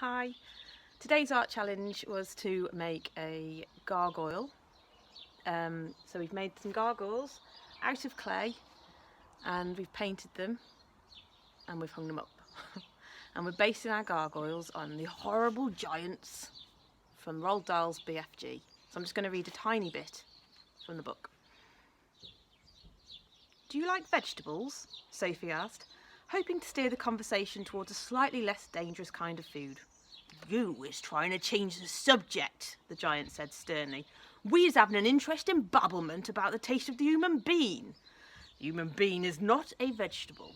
Hi. Today's art challenge was to make a gargoyle. So we've made some gargoyles out of clay and we've painted them and we've hung them up. And we're basing our gargoyles on the horrible giants from Roald Dahl's BFG. So I'm just going to read a tiny bit from the book. "Do you like vegetables?" Sophie asked, hoping to steer the conversation towards a slightly less dangerous kind of food. "You is trying to change the subject," the giant said sternly. "We is having an interesting babblement about the taste of the human bean. The human bean is not a vegetable."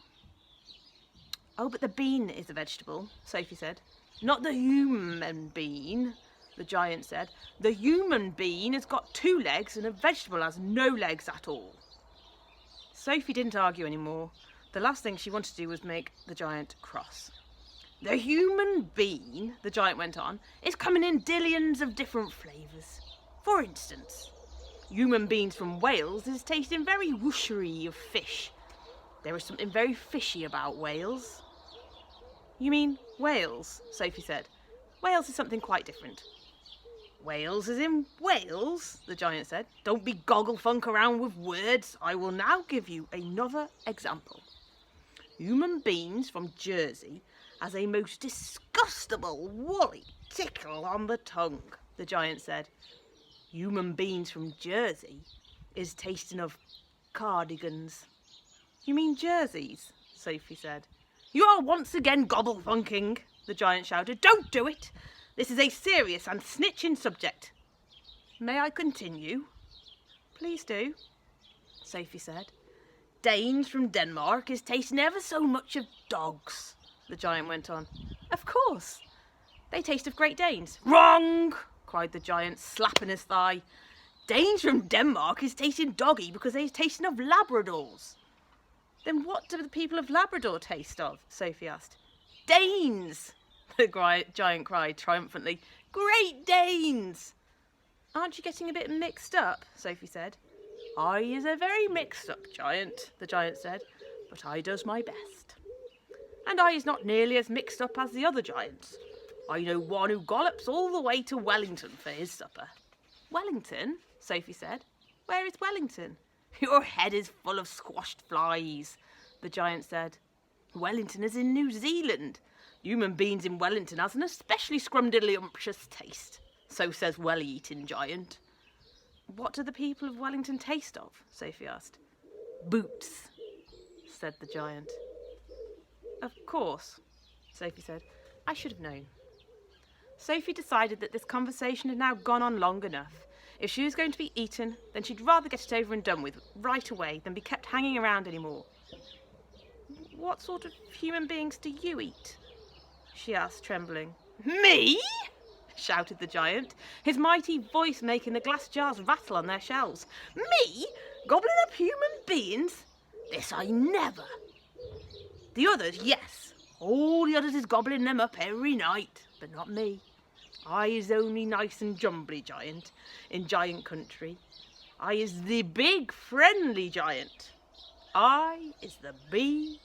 "Oh, but the bean is a vegetable," Sophie said. "Not the human bean," the giant said. "The human bean has got 2 legs and a vegetable has no legs at all." Sophie didn't argue anymore. The last thing she wanted to do was make the giant cross. "The human bean," the giant went on, "is coming in dillions of different flavours. For instance, human beans from Wales is tasting very whooshery of fish. There is something very fishy about Wales." "You mean Wales?" Sophie said. "Wales is something quite different." "Wales is in Wales," the giant said. "Don't be goggle-funk around with words. I will now give you another example. Human beans from Jersey has a most disgustable woolly tickle on the tongue," the giant said. "Human beans from Jersey is tasting of cardigans." "You mean jerseys?" Sophie said. "You are once again gobble-funking," the giant shouted. "Don't do it. This is a serious and snitching subject." "May I continue?" "Please do," Sophie said. "Danes from Denmark is tasting ever so much of dogs," the giant went on. "Of course. They taste of Great Danes." "Wrong!" cried the giant, slapping his thigh. "Danes from Denmark is tasting doggy because they're tasting of Labradors." "Then what do the people of Labrador taste of?" Sophie asked. "Danes!" the giant cried triumphantly. "Great Danes!" "Aren't you getting a bit mixed up?" Sophie said. "I is a very mixed up giant," the giant said, "but I does my best. And I is not nearly as mixed up as the other giants. I know one who gollops all the way to Wellington for his supper." "Wellington?" Sophie said. "Where is Wellington?" "Your head is full of squashed flies," the giant said. "Wellington is in New Zealand. Human beans in Wellington has an especially scrumdiddlyumptious taste. So says well-eating giant." "What do the people of Wellington taste of?" Sophie asked. "Boots," said the giant. "Of course," Sophie said. "I should have known." Sophie decided that this conversation had now gone on long enough. If she was going to be eaten, then she'd rather get it over and done with right away than be kept hanging around anymore. "What sort of human beings do you eat?" she asked, trembling. "Me?" shouted the giant, his mighty voice making the glass jars rattle on their shelves. "Me? Gobbling up human beings? This I never. The others, yes. All the others is gobbling them up every night, but not me. I is only nice and jumbly giant in giant country. I is the big friendly giant. I is the BFG.